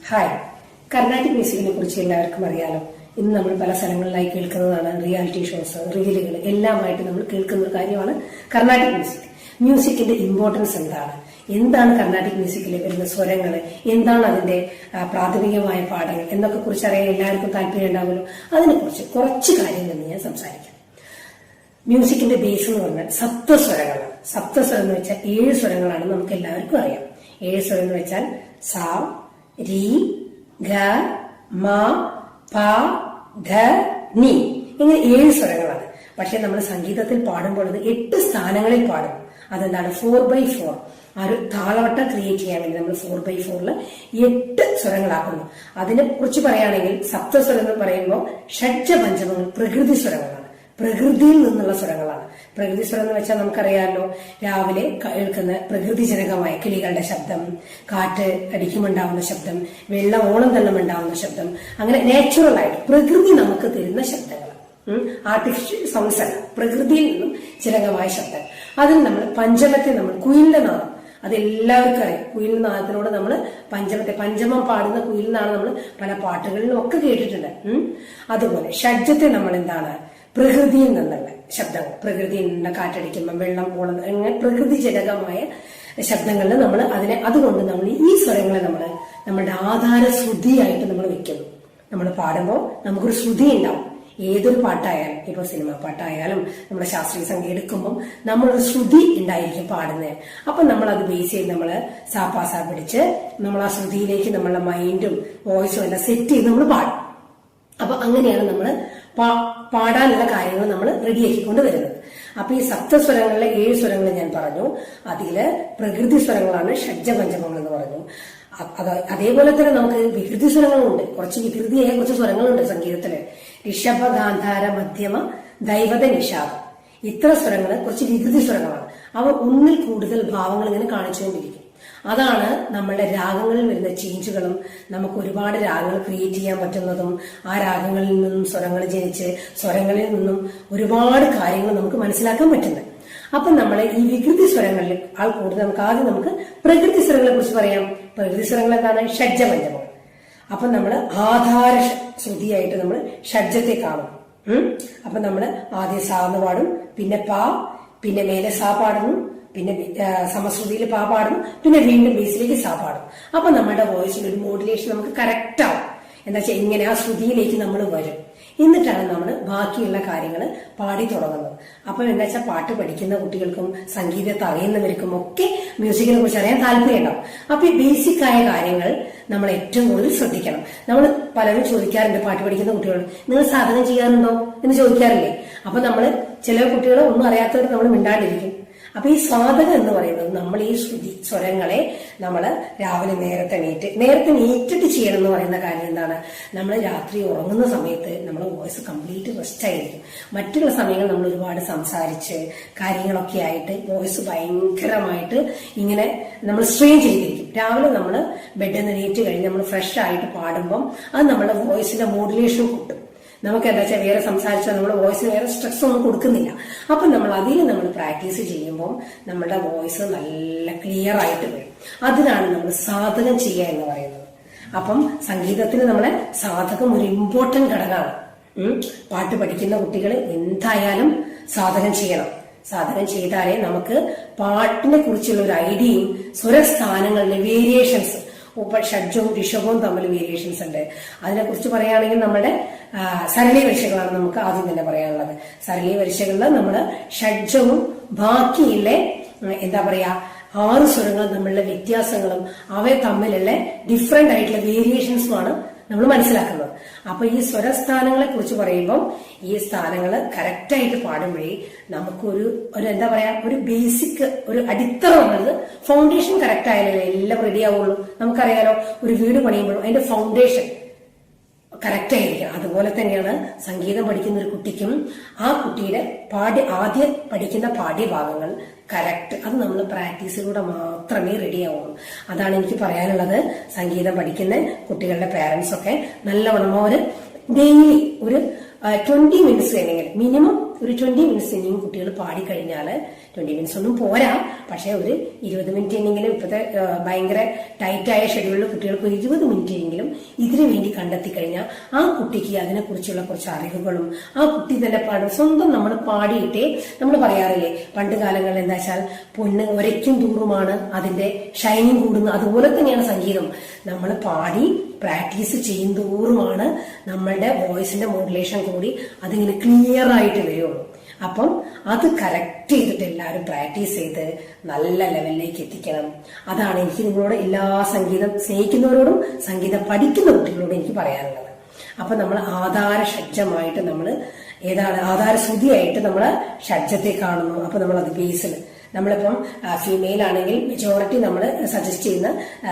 Hi. Carnatic മ്യൂസിക്കിനെ കുറിച്ച് എല്ലാവർക്കും അറിയാലോ. ഇന്ന് നമ്മൾ പല സ്ഥലങ്ങളിലായി കേൾക്കുന്നതാണ് റിയാലിറ്റി ഷോസ്, റീലുകൾ എല്ലാമായിട്ട് നമ്മൾ കേൾക്കുന്ന ഒരു കാര്യമാണ് കർണാട്ടിക് മ്യൂസിക്. മ്യൂസിക്കിന്റെ ഇമ്പോർട്ടൻസ് എന്താണ് കർണാട്ടിക് മ്യൂസിക്കിൽ വരുന്ന സ്വരങ്ങൾ, എന്താണ് അതിന്റെ പ്രാഥമികമായ പാഠങ്ങൾ എന്നൊക്കെ കുറിച്ച് അറിയാൻ എല്ലാവർക്കും താല്പര്യം ഉണ്ടാവുമല്ലോ. അതിനെക്കുറിച്ച് കുറച്ച് കാര്യങ്ങൾ ഞാൻ സംസാരിക്കാം. മ്യൂസിക്കിന്റെ ബേസ് എന്ന് പറഞ്ഞാൽ സപ്തസ്വരങ്ങളാണ്. സപ്തസ്വരം എന്ന് വെച്ചാൽ 7 സ്വരങ്ങളാണ് നമുക്ക് എല്ലാവർക്കും അറിയാം. 7 സ്വരം എന്ന് വെച്ചാൽ സാ, രി, ഗ, മ, പ, ധ, നി, ഇങ്ങനെ 7 സ്വരങ്ങളാണ്. പക്ഷെ നമ്മൾ സംഗീതത്തിൽ പാടുമ്പോൾ അത് 8 സ്ഥാനങ്ങളിൽ പാടും. അതെന്താണ്? 4/4. ആ ഒരു താളവട്ടം ക്രിയേറ്റ് ചെയ്യാൻ വേണ്ടി നമ്മൾ 4/4 8 സ്വരങ്ങളാക്കുന്നു. അതിനെ കുറിച്ച് പറയുകയാണെങ്കിൽ സപ്തസ്വരം എന്ന് പറയുമ്പോൾ ഷഡ്ജ പഞ്ചമങ്ങൾ പ്രകൃതി സ്വരങ്ങളാണ്, പ്രകൃതിയിൽ നിന്നുള്ള സ്വരങ്ങളാണ്. പ്രകൃതി സ്വരം എന്ന് വെച്ചാൽ നമുക്കറിയാമല്ലോ, രാവിലെ കേൾക്കുന്ന പ്രകൃതിജനകമായ കിളികളുടെ ശബ്ദം, കാറ്റ് അടിക്കുമുണ്ടാവുന്ന ശബ്ദം, വെള്ളം ഓളം തള്ളുമുണ്ടാവുന്ന ശബ്ദം, അങ്ങനെ നാച്ചുറൽ ആയിട്ട് പ്രകൃതി നമുക്ക് തരുന്ന ശബ്ദങ്ങൾ, ആർട്ടിഫിഷ്യൽ സൗണ്ട്സ് അല്ല, പ്രകൃതിയിൽ നിന്നും ചിരകമായ ശബ്ദം. അതിൽ നമ്മൾ പഞ്ചമത്തെ നമ്മൾ കുയിലിന്റെ നാദം, അതെല്ലാവർക്കും അറിയാം. കുയിൽ നാദത്തിനോട് നമ്മൾ പഞ്ചമം പാടുന്ന കുയിൽ നാദം നമ്മൾ പല പാട്ടുകളിലും ഒക്കെ കേട്ടിട്ടുണ്ട്. അതുപോലെ ഷഡ്ജത്തെ നമ്മൾ എന്താണ്? പ്രകൃതിയിൽ നിന്നുള്ള ശബ്ദങ്ങൾ, പ്രകൃതിയിൽ നിന്ന് കാറ്റടിക്കുമ്പോൾ വെള്ളം പോളുന്ന അങ്ങനെ പ്രകൃതിജനകമായ ശബ്ദങ്ങളിൽ നമ്മൾ അതുകൊണ്ട് നമ്മൾ ഈ സ്വരങ്ങളെ നമ്മളുടെ ആധാര ശ്രുതിയായിട്ട് നമ്മൾ വെക്കുന്നു. നമ്മൾ പാടുമ്പോൾ നമുക്കൊരു ശ്രുതി ഉണ്ടാവും. ഏതൊരു പാട്ടായാലും, ഇപ്പൊ സിനിമ പാട്ടായാലും നമ്മുടെ ശാസ്ത്രീയ സംഗീതം എടുക്കുമ്പോൾ നമ്മളൊരു ശ്രുതി ഉണ്ടായിരിക്കും പാടുന്നത്. അപ്പൊ നമ്മൾ അത് ബേസ് ചെയ്ത് നമ്മൾ സാപ്പാസ പിടിച്ച് നമ്മൾ ആ ശ്രുതിയിലേക്ക് നമ്മളുടെ മൈൻഡും വോയിസും എല്ലാം സെറ്റ് ചെയ്ത് നമ്മൾ പാടും. അപ്പൊ അങ്ങനെയാണ് നമ്മൾ പാടാനുള്ള കാര്യങ്ങൾ നമ്മൾ റെഡിയാക്കിക്കൊണ്ട് വരുന്നത്. അപ്പൊ ഈ സപ്തസ്വരങ്ങളിലെ 7 സ്വരങ്ങൾ ഞാൻ പറഞ്ഞു. അതില് പ്രകൃതി സ്വരങ്ങളാണ് ഷഡ്ജ പഞ്ചമങ്ങൾ എന്ന് പറഞ്ഞു. അതേപോലെ തന്നെ നമുക്ക് വികൃതി സ്വരങ്ങളുണ്ട്. കുറച്ച് വികൃതിയായ കുറച്ച് സ്വരങ്ങളുണ്ട് സംഗീതത്തില്. ഋഷഭ, ഗാന്ധാര, മധ്യമ, ദൈവത, നിഷാദം, ഇത്ര സ്വരങ്ങൾ കുറച്ച് വികൃതി സ്വരങ്ങളാണ്. അവ ഒന്നിൽ കൂടുതൽ ഭാവങ്ങൾ ഇങ്ങനെ കാണിച്ചുകൊണ്ടിരിക്കും. അതാണ് നമ്മളുടെ രാഗങ്ങളിൽ വരുന്ന ചേഞ്ചുകളും നമുക്ക് ഒരുപാട് രാഗങ്ങൾ ക്രിയേറ്റ് ചെയ്യാൻ പറ്റുന്നതും ആ രാഗങ്ങളിൽ നിന്നും സ്വരങ്ങൾ ജനിച്ച് സ്വരങ്ങളിൽ നിന്നും ഒരുപാട് കാര്യങ്ങൾ നമുക്ക് മനസ്സിലാക്കാൻ പറ്റുന്നത്. അപ്പൊ നമ്മൾ ഈ വികൃതി സ്വരങ്ങളിൽ കൂടുതൽ നമുക്ക് പ്രകൃതി സ്വരങ്ങളെ കുറിച്ച് പറയാം. പ്രകൃതി സ്വരങ്ങൾ എന്താണ്? ഷഡ്ജ പഞ്ചമങ്ങൾ. അപ്പൊ നമ്മൾ ആധാര ശ്രുതിയായിട്ട് നമ്മൾ ഷഡ്ജത്തെ കാണും. അപ്പൊ നമ്മൾ ആദ്യം സാ എന്ന് പാടും, പിന്നെ പ, പിന്നെ മേലെ സാ പാടുന്നു, പിന്നെ സമശ്രുതിയിൽ പാ പാടുന്നു, പിന്നെ വീണ്ടും ബേസിലേക്ക് സാ പാടും. അപ്പൊ നമ്മുടെ വോയിസിന്റെ ഒരു മോഡുലേഷൻ നമുക്ക് കറക്റ്റ് ആവും. എന്താ വെച്ചാൽ ഇങ്ങനെ ആ ശ്രുതിയിലേക്ക് നമ്മൾ വരും. എന്നിട്ടാണ് നമ്മൾ ബാക്കിയുള്ള കാര്യങ്ങൾ പാടി തുടങ്ങുന്നത്. അപ്പൊ എന്താ വെച്ചാൽ പാട്ട് പഠിക്കുന്ന കുട്ടികൾക്കും സംഗീതത്തെ അറിയുന്നവർക്കും ഒക്കെ മ്യൂസിക്കിനെ കുറിച്ച് അറിയാൻ താല്പര്യം ഉണ്ടാവും. അപ്പൊ ഈ ബേസിക് ആയ കാര്യങ്ങൾ നമ്മൾ ഏറ്റവും കൂടുതൽ ശ്രദ്ധിക്കണം. നമ്മൾ പലരും ചോദിക്കാറുണ്ട്, പാട്ട് പഠിക്കുന്ന കുട്ടികൾ, നിങ്ങൾ സാധനം ചെയ്യാറുണ്ടോ എന്ന് ചോദിക്കാറില്ലേ? അപ്പൊ നമ്മൾ ചില കുട്ടികൾ ഒന്നും അറിയാത്തവർ നമ്മൾ മിണ്ടാണ്ടിരിക്കും. അപ്പൊ ഈ സാധകം എന്ന് പറയുന്നത് നമ്മൾ ഈ ശ്രുതി സ്വരങ്ങളെ നമ്മൾ രാവിലെ നേരത്തെ നീറ്റിട്ട് ചെയ്യണം എന്ന് പറയുന്ന കാര്യം എന്താണ്? നമ്മൾ രാത്രി ഉറങ്ങുന്ന സമയത്ത് നമ്മുടെ വോയിസ് കംപ്ലീറ്റ് റെസ്റ്റ് ആയിരിക്കും. മറ്റുള്ള സമയങ്ങൾ നമ്മൾ ഒരുപാട് സംസാരിച്ച് കാര്യങ്ങളൊക്കെ ആയിട്ട് വോയിസ് ഭയങ്കരമായിട്ട് ഇങ്ങനെ നമ്മൾ സ്ട്രെയിൻ ചെയ്തിരിക്കും. രാവിലെ നമ്മൾ ബെഡിൽ നിന്ന് നീറ്റ് കഴിഞ്ഞ് നമ്മൾ ഫ്രഷ് ആയിട്ട് പാടുമ്പം അത് നമ്മുടെ വോയിസിന്റെ മോഡുലേഷൻ കൂട്ടും. നമുക്ക് എന്താ വെച്ചാൽ വേറെ സംസാരിച്ചാൽ നമ്മുടെ വോയിസിന് വേറെ സ്ട്രെസ് ഒന്നും കൊടുക്കുന്നില്ല. അപ്പൊ നമ്മൾ നമ്മൾ പ്രാക്ടീസ് ചെയ്യുമ്പോൾ നമ്മുടെ വോയിസ് നല്ല ക്ലിയർ ആയിട്ട് വരും. അതിനാണ് നമ്മൾ സാധകം ചെയ്യുക എന്ന് പറയുന്നത്. അപ്പം സംഗീതത്തിന് നമ്മളെ സാധകം ഒരു ഇമ്പോർട്ടന്റ് ഘടകമാണ്. പാട്ട് പഠിക്കുന്ന കുട്ടികൾ എന്തായാലും സാധകം ചെയ്യണം. സാധകം ചെയ്താലേ നമുക്ക് പാട്ടിനെ കുറിച്ചുള്ള ഒരു ഐഡിയയും സ്വരസ്ഥാനങ്ങളിലെ വേരിയേഷൻസ്, ഷഡ്ജവും ഋഷഭവും തമ്മിൽ വേരിയേഷൻസ് ഉണ്ട്. അതിനെക്കുറിച്ച് പറയുകയാണെങ്കിൽ നമ്മുടെ സരളി വരിശകളാണ് നമുക്ക് ആദ്യം തന്നെ പറയാനുള്ളത്. സരളി വരിശകളിൽ നമ്മൾ ഷഡ്ജവും ബാക്കിയുള്ള എന്താ പറയാ 6 സ്വരങ്ങളും തമ്മിലുള്ള വ്യത്യാസങ്ങളും അവയെ തമ്മിലുള്ള ഡിഫറെന്റ് ആയിട്ടുള്ള വേരിയേഷൻസുമാണ് നമ്മൾ മനസ്സിലാക്കുന്നത്. അപ്പൊ ഈ സ്വരസ്ഥാനങ്ങളെ കുറിച്ച് പറയുമ്പോൾ ഈ സ്ഥാനങ്ങൾ കറക്റ്റായിട്ട് പാടുമ്പോഴേ നമുക്കൊരു എന്താ പറയാ ഒരു ബേസിക് ഒരു അടിത്തറ ഉള്ളത്, ഫൗണ്ടേഷൻ കറക്റ്റ് ആയാലേ എല്ലാം റെഡി ആവുള്ളൂ. നമുക്കറിയാലോ, ഒരു വീട് പണിയുമ്പോഴും അതിന്റെ ഫൗണ്ടേഷൻ കറക്റ്റ് ആയിരിക്കും. അതുപോലെ തന്നെയാണ് സംഗീതം പഠിക്കുന്ന ഒരു കുട്ടിക്കും ആ കുട്ടിയുടെ ആദ്യം പഠിക്കുന്ന പാഠ്യഭാഗങ്ങൾ കറക്റ്റ്, അത് നമ്മൾ പ്രാക്ടീസിലൂടെ മാത്രമേ റെഡി ആവുള്ളൂ. അതാണ് എനിക്ക് പറയാനുള്ളത്. സംഗീതം പഠിക്കുന്ന കുട്ടികളുടെ പേരൻസ് ഒക്കെ നല്ലവണ്ണം ഒരു ഡെയിലി ഒരു 20 മിനിറ്റ്സ് അല്ലെങ്കിൽ മിനിമം ഒരു 20 മിനിറ്റ്സ് ഇനിയും കുട്ടികൾ പാടിക്കഴിഞ്ഞാൽ 20 മിനിറ്റ്സ് ഒന്നും പോരാ, പക്ഷെ ഒരു 20 മിനിറ്റ് എന്നെങ്കിലും ഇപ്പോഴത്തെ ഭയങ്കര ടൈറ്റായ ഷെഡ്യൂളിൽ കുട്ടികൾക്ക് ഒരു 20 മിനിറ്റ് എങ്കിലും ഇതിനു വേണ്ടി കണ്ടെത്തി കഴിഞ്ഞാൽ ആ കുട്ടിക്ക് അതിനെക്കുറിച്ചുള്ള കുറച്ച് അറിവുകളും ആ കുട്ടി തന്നെ പാടും. സ്വന്തം നമ്മൾ പാടിയിട്ടേ, നമ്മൾ പറയാറില്ലേ പണ്ട് കാലങ്ങളിൽ എന്താ വെച്ചാൽ പൊന്ന് ഒരയ്ക്കും തൂറുമാണ് അതിന്റെ ഷൈനിങ് കൂടുന്നത്. അതുപോലെ തന്നെയാണ് സംഗീതം. നമ്മൾ പാടി പ്രാക്ടീസ് ചെയ്യുന്തോറുമാണ് നമ്മളുടെ വോയിസിന്റെ മോഡുലേഷൻ കൂടി അതിങ്ങനെ ക്ലിയർ ആയിട്ട് വരുള്ളൂ. അപ്പം അത് കറക്റ്റ് ചെയ്തിട്ട് എല്ലാവരും പ്രാക്ടീസ് ചെയ്ത് നല്ല ലെവലിലേക്ക് എത്തിക്കണം. അതാണ് എനിക്ക് നിങ്ങളോട് എല്ലാ സംഗീതം സ്നേഹിക്കുന്നവരോടും സംഗീതം പഠിക്കുന്ന കുട്ടികളോടും എനിക്ക് പറയാനുള്ളത്. അപ്പൊ നമ്മൾ ആധാര ഷഡ്ജമായിട്ട് നമ്മൾ ഏതാണ് ആധാര ശ്രുതിയായിട്ട് നമ്മള് ഷഡ്ജത്തെ കാണുന്നു. അപ്പൊ നമ്മൾ അത് ബേസിൽ നമ്മളിപ്പം ഫീമെയിൽ ആണെങ്കിൽ മെജോറിറ്റി നമ്മൾ സജസ്റ്റ് ചെയ്യുന്ന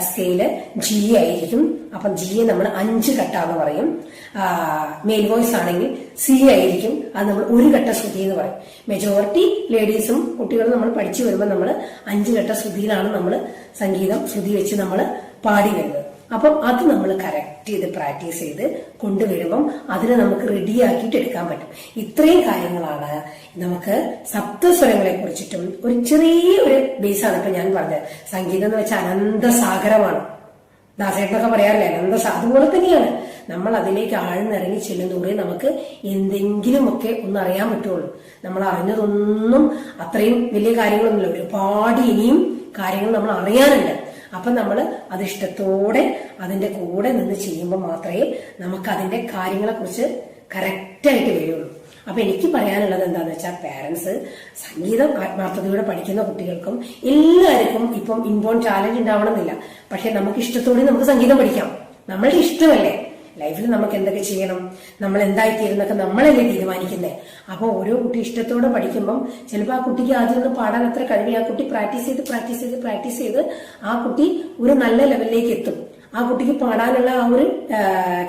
സ്കെയില് ജി ആയിരിക്കും. അപ്പം ജിയെ നമ്മൾ 5 ഘട്ടാന്ന് പറയും. മെയിൽ വോയിസ് ആണെങ്കിൽ സി ആയിരിക്കും, അത് നമ്മൾ 1 ഘട്ട ശ്രുതി എന്ന് പറയും. മെജോറിറ്റി ലേഡീസും കുട്ടികളും നമ്മൾ പഠിച്ചു വരുമ്പോൾ നമ്മൾ 5 ഘട്ട ശ്രുതിയിലാണ് നമ്മൾ സംഗീതം ശ്രുതി വെച്ച് നമ്മൾ പാടി വരുന്നത്. അപ്പം അത് നമ്മൾ കറക്റ്റ് ചെയ്ത് പ്രാക്ടീസ് ചെയ്ത് കൊണ്ടുവരുമ്പം അതിനെ നമുക്ക് റെഡിയാക്കിയിട്ട് എടുക്കാൻ പറ്റും. ഇത്രയും കാര്യങ്ങളാണ് നമുക്ക് സപ്തസ്വരങ്ങളെ കുറിച്ചിട്ടും ഒരു ചെറിയൊരു ബേസാണ് ഇപ്പൊ ഞാൻ പറഞ്ഞത്. സംഗീതം എന്ന് വെച്ചാൽ അനന്തസാഗരമാണ്. ദാസേട്ടനൊക്കെ പറയാറില്ലേ അതുപോലെ തന്നെയാണ്. നമ്മൾ അതിലേക്ക് ആഴ്ന്നിറങ്ങി ചെല്ലുന്നതോടെ നമുക്ക് എന്തെങ്കിലുമൊക്കെ ഒന്ന് അറിയാൻ പറ്റുള്ളൂ. നമ്മൾ അറിഞ്ഞതൊന്നും അത്രയും വലിയ കാര്യങ്ങളൊന്നുമില്ല, ഒരുപാട് ഇനിയും കാര്യങ്ങൾ നമ്മൾ അറിയാനുണ്ട്. അപ്പൊ നമ്മൾ അത് ഇഷ്ടത്തോടെ അതിന്റെ കൂടെ നിന്ന് ചെയ്യുമ്പോൾ മാത്രമേ നമുക്ക് അതിന്റെ കാര്യങ്ങളെ കുറിച്ച് കറക്റ്റായിട്ട് വരികയുള്ളൂ. അപ്പൊ എനിക്ക് പറയാനുള്ളത് എന്താന്ന് വെച്ചാൽ പാരന്റ്സ് സംഗീതം ആത്മാർത്ഥതയോടെ പഠിക്കുന്ന കുട്ടികൾക്കും എല്ലാവർക്കും ഇപ്പം ഇൻബോൺ ടാലന്റ് ഉണ്ടാവണമെന്നില്ല. പക്ഷെ നമുക്ക് ഇഷ്ടത്തോടെ നമുക്ക് സംഗീതം പഠിക്കാം. നമ്മളുടെ ഇഷ്ടമല്ലേ ലൈഫിൽ നമുക്ക് എന്തൊക്കെ ചെയ്യണം, നമ്മൾ എന്തായിത്തീരുന്നൊക്കെ നമ്മളല്ലേ തീരുമാനിക്കുന്നത്. അപ്പൊ ഓരോ കുട്ടി ഇഷ്ടത്തോടെ പഠിക്കുമ്പം ചിലപ്പോൾ ആ കുട്ടിക്ക് ആദ്യം ഒന്ന് പാടാൻ അത്ര കഴിവ്, ആ കുട്ടി പ്രാക്ടീസ് ചെയ്ത് ആ കുട്ടി ഒരു നല്ല ലെവലിലേക്ക് എത്തും. ആ കുട്ടിക്ക് പാടാനുള്ള ആ ഒരു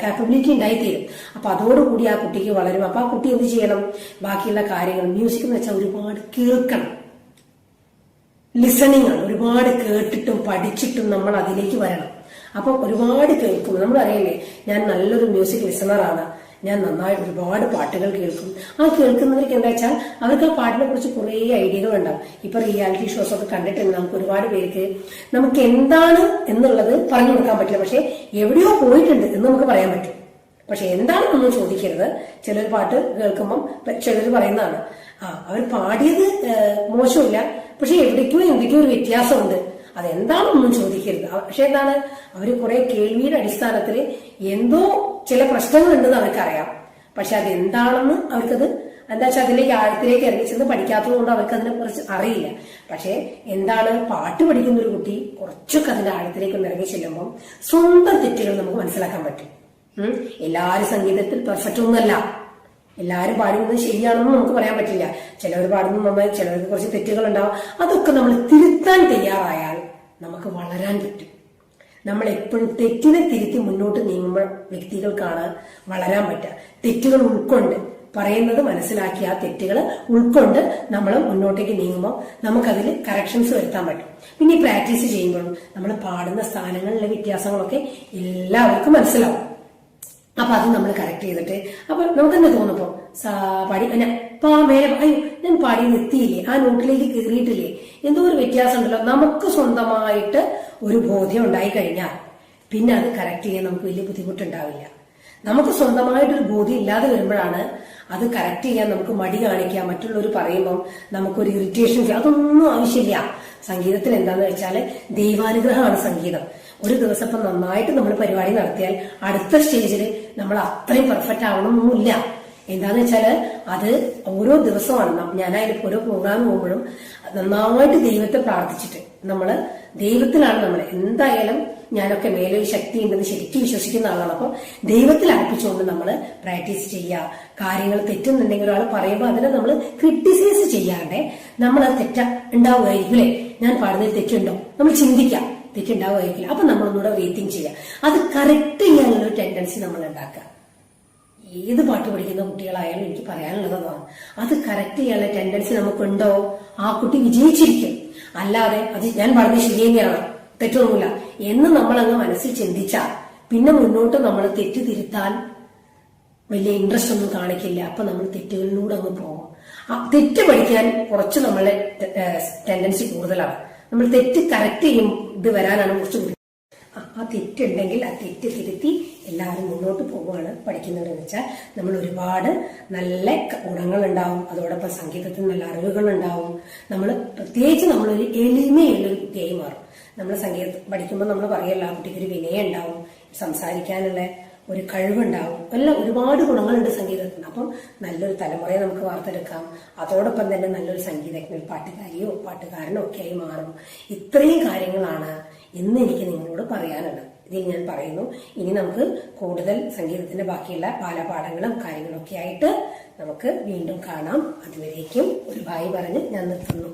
കാപ്പബിലിറ്റി ഉണ്ടായിത്തീരും. അപ്പൊ അതോടുകൂടി ആ കുട്ടിക്ക് വളരും. അപ്പൊ ആ കുട്ടി എന്ത് ചെയ്യണം, ബാക്കിയുള്ള കാര്യങ്ങൾ മ്യൂസിക് എന്ന് വെച്ചാൽ ഒരുപാട് കേൾക്കണം, ലിസണിങ് ആണ്. ഒരുപാട് കേട്ടിട്ടും പഠിച്ചിട്ടും നമ്മൾ അതിലേക്ക് വരണം. അപ്പൊ ഒരുപാട് കേൾക്കും. നമ്മൾ അറിയില്ലേ, ഞാൻ നല്ലൊരു മ്യൂസിക് ലിസണറാണ്, ഞാൻ നന്നായിട്ട് ഒരുപാട് പാട്ടുകൾ കേൾക്കും. ആ കേൾക്കുന്നവർക്ക് എന്താ വെച്ചാൽ അവർക്ക് ആ പാട്ടിനെ കുറിച്ച് കുറെ ഐഡിയകൾ ഉണ്ടാവും. ഇപ്പൊ റിയാലിറ്റി ഷോസ് ഒക്കെ കണ്ടിട്ടുണ്ട്. നമുക്ക് ഒരുപാട് പേർക്ക് നമുക്ക് എന്താണ് എന്നുള്ളത് പറഞ്ഞു കൊടുക്കാൻ പറ്റില്ല, പക്ഷെ എവിടെയോ പോയിട്ടുണ്ട് എന്ന് നമുക്ക് പറയാൻ പറ്റും. പക്ഷെ എന്താണെന്നൊന്നും ചോദിക്കരുത്. ചിലർ പാട്ട് കേൾക്കുമ്പം ചിലർ പറയുന്നതാണ് അവർ പാടിയത് മോശമില്ല, പക്ഷെ എവിടേക്കോ എന്തൊക്കെയോ ഒരു വ്യത്യാസമുണ്ട്, അതെന്താണെന്നൊന്നും ചോദിക്കരുത്. പക്ഷെ എന്താണ്, അവര് കുറെ കേൾവിയുടെ അടിസ്ഥാനത്തിൽ എന്തോ ചില പ്രശ്നങ്ങളുണ്ടെന്ന് അവർക്കറിയാം. പക്ഷെ അതെന്താണെന്ന് അവർക്കത് എന്താ വെച്ചാൽ അതിലേക്ക് ആഴത്തിലേക്ക് ഇറങ്ങി ചെന്ന് പഠിക്കാത്തത് കൊണ്ട് അവർക്ക് അതിനെ കുറിച്ച് അറിയില്ല. പക്ഷെ എന്താണ്, പാട്ട് പഠിക്കുന്ന ഒരു കുട്ടി കുറച്ചൊക്കെ അതിന്റെ ആഴത്തിലേക്ക് ഒന്ന് ഇറങ്ങി ചെല്ലുമ്പോൾ സ്വന്തം തെറ്റുകൾ നമുക്ക് മനസ്സിലാക്കാൻ പറ്റും. എല്ലാവരും സംഗീതത്തിൽ പെർഫെക്റ്റ് ഒന്നുമല്ല, എല്ലാവരും പാടുന്നത് ശരിയാണെന്ന് നമുക്ക് പറയാൻ പറ്റില്ല. ചിലവർ പാടുന്നത് നന്നായി, ചിലവർക്ക് കുറച്ച് തെറ്റുകൾ ഉണ്ടാവും. അതൊക്കെ നമ്മൾ തിരുത്താൻ തയ്യാറായാൽ നമുക്ക് വളരാൻ പറ്റും. നമ്മൾ എപ്പോഴും തെറ്റിനെ തിരുത്തി മുന്നോട്ട് നീങ്ങുമ്പോൾ വ്യക്തികൾക്കാണ് വളരാൻ പറ്റുക. തെറ്റുകൾ ഉൾക്കൊണ്ട് പറയുന്നത് മനസ്സിലാക്കി ആ തെറ്റുകൾ ഉൾക്കൊണ്ട് നമ്മൾ മുന്നോട്ടേക്ക് നീങ്ങുമ്പോൾ നമുക്കതിൽ കറക്ഷൻസ് വരുത്താൻ പറ്റും. പിന്നെ ഈ പ്രാക്ടീസ് ചെയ്യുമ്പോഴും നമ്മൾ പാടുന്ന സ്ഥാനങ്ങളിലെ വ്യത്യാസങ്ങളൊക്കെ എല്ലാവർക്കും മനസ്സിലാവും. അപ്പൊ അത് നമ്മൾ കറക്റ്റ് ചെയ്തിട്ട് അപ്പൊ നമുക്ക് തന്നെ തോന്നുമ്പോ പാടി ഞാൻ പാടി എത്തിയില്ലേ, ആ നോട്ടിലേക്ക് കയറിയിട്ടില്ലേ, എന്തോ ഒരു വ്യത്യാസം ഉണ്ടല്ലോ. നമുക്ക് സ്വന്തമായിട്ട് ഒരു ബോധ്യം ഉണ്ടായി കഴിഞ്ഞാൽ പിന്നെ അത് കറക്റ്റ് ചെയ്യാൻ നമുക്ക് വലിയ ബുദ്ധിമുട്ടുണ്ടാവില്ല. നമുക്ക് സ്വന്തമായിട്ടൊരു ബോധ്യം ഇല്ലാതെ വരുമ്പോഴാണ് അത് കറക്റ്റ് ചെയ്യാൻ നമുക്ക് മടി കാണിക്കുക. മറ്റുള്ളവർ പറയുമ്പോൾ നമുക്കൊരു ഇറിറ്റേഷൻ, അതൊന്നും ആവശ്യമില്ല. സംഗീതത്തിൽ എന്താന്ന് വെച്ചാല് ദൈവാനുഗ്രഹമാണ് സംഗീതം. ഒരു ദിവസം ഇപ്പം നന്നായിട്ട് നമ്മൾ പരിപാടി നടത്തിയാൽ അടുത്ത സ്റ്റേജിൽ നമ്മൾ അത്രയും പെർഫെക്റ്റ് ആവണമെന്നില്ല. എന്താന്ന് വെച്ചാല് അത് ഓരോ ദിവസമാണ്. ഞാനായാലും ഓരോ പ്രോഗ്രാം പോകുമ്പോഴും നന്നായിട്ട് ദൈവത്തെ പ്രാർത്ഥിച്ചിട്ട് നമ്മള് ദൈവത്തിലാണ് നമ്മൾ എന്തായാലും, ഞാനൊക്കെ മേലൊരു ശക്തി ഉണ്ടെന്ന് ശരിക്കും വിശ്വസിക്കുന്ന ആളാണ്. അപ്പം ദൈവത്തിൽ അർപ്പിച്ചുകൊണ്ട് നമ്മൾ പ്രാക്ടീസ് ചെയ്യുക. കാര്യങ്ങൾ തെറ്റുന്നുണ്ടെങ്കിൽ ഒരാൾ പറയുമ്പോൾ അതിനെ നമ്മൾ ക്രിട്ടിസൈസ് ചെയ്യാണ്ട് നമ്മൾ അത് ഉണ്ടാവുമായിരിക്കും. ഞാൻ പാടുന്നതിൽ തെറ്റുണ്ടോ നമ്മൾ ചിന്തിക്കാം, തെറ്റുണ്ടാവുമായിരിക്കില്ല. അപ്പൊ നമ്മളൊന്നുകൂടെ വെയിറ്റിംഗ് ചെയ്യുക. അത് കറക്റ്റ് ചെയ്യാനുള്ള ഒരു ടെൻഡൻസി നമ്മൾ ഉണ്ടാക്കുക. ഏത് പാട്ട് പഠിക്കുന്ന കുട്ടികളായാലും എനിക്ക് പറയാനുള്ളതാണ്, അത് കറക്റ്റ് ചെയ്യാനുള്ള ടെൻഡൻസി നമുക്കുണ്ടോ ആ കുട്ടി വിജയിച്ചിരിക്കും. അല്ലാതെ അത് ഞാൻ പറഞ്ഞത് ശരി തന്നെയാണ്, തെറ്റൊന്നുമില്ല എന്ന് നമ്മളങ്ങ് മനസ്സിൽ ചിന്തിച്ചാൽ പിന്നെ മുന്നോട്ട് നമ്മൾ തെറ്റ് തിരുത്താൻ വലിയ ഇൻട്രസ്റ്റ് ഒന്നും കാണിക്കില്ല. അപ്പൊ നമ്മൾ തെറ്റുകളിലൂടെ അങ്ങ് പോകും. തെറ്റ് പഠിക്കാൻ കുറച്ച് നമ്മളെ ടെൻഡൻസി കൂടുതലാണ്. നമ്മൾ തെറ്റ് കറക്റ്റ് ചെയ്യും ഇത് വരാനാണ് കുറച്ച് കൂടുതൽ. ആ തെറ്റുണ്ടെങ്കിൽ ആ തെറ്റ് തിരുത്തി എല്ലാവരും മുന്നോട്ട് പോവുകയാണ് പഠിക്കുന്നവരെന്ന് വെച്ചാൽ നമ്മൾ ഒരുപാട് നല്ല ഗുണങ്ങളുണ്ടാവും. അതോടൊപ്പം സംഗീതത്തിൽ നല്ല അറിവുകളുണ്ടാവും. നമ്മൾ പ്രത്യേകിച്ച് നമ്മളൊരു എളിമയുള്ളൊരു കുട്ടിയായി മാറും. നമ്മൾ സംഗീതം പഠിക്കുമ്പോൾ നമ്മൾ പറയല്ല, ആ കുട്ടിക്ക് ഒരു വിനയം ഉണ്ടാവും, സംസാരിക്കാനുള്ള ഒരു കഴിവുണ്ടാവും. എല്ലാം ഒരുപാട് ഗുണങ്ങളുണ്ട് സംഗീതത്തിന്. അപ്പം നല്ലൊരു തലമുറയെ നമുക്ക് വാർത്തെടുക്കാം. അതോടൊപ്പം തന്നെ നല്ലൊരു സംഗീതജ്ഞൻ, പാട്ടുകാരിയോ പാട്ടുകാരനോ ഒക്കെ ആയി മാറും. ഇത്രയും കാര്യങ്ങളാണ് ഇന്ന് എനിക്ക് നിങ്ങളോട് പറയാനുള്ളത്. ഇതിൽ ഞാൻ പറയുന്നു, ഇനി നമുക്ക് കൂടുതൽ സംഗീതത്തിന്റെ ബാക്കിയുള്ള ബാലപാഠങ്ങളും കാര്യങ്ങളൊക്കെ ആയിട്ട് നമുക്ക് വീണ്ടും കാണാം. അതുവരേക്കും ഒരു ബായ് പറഞ്ഞ് ഞാൻ നിർത്തുന്നു.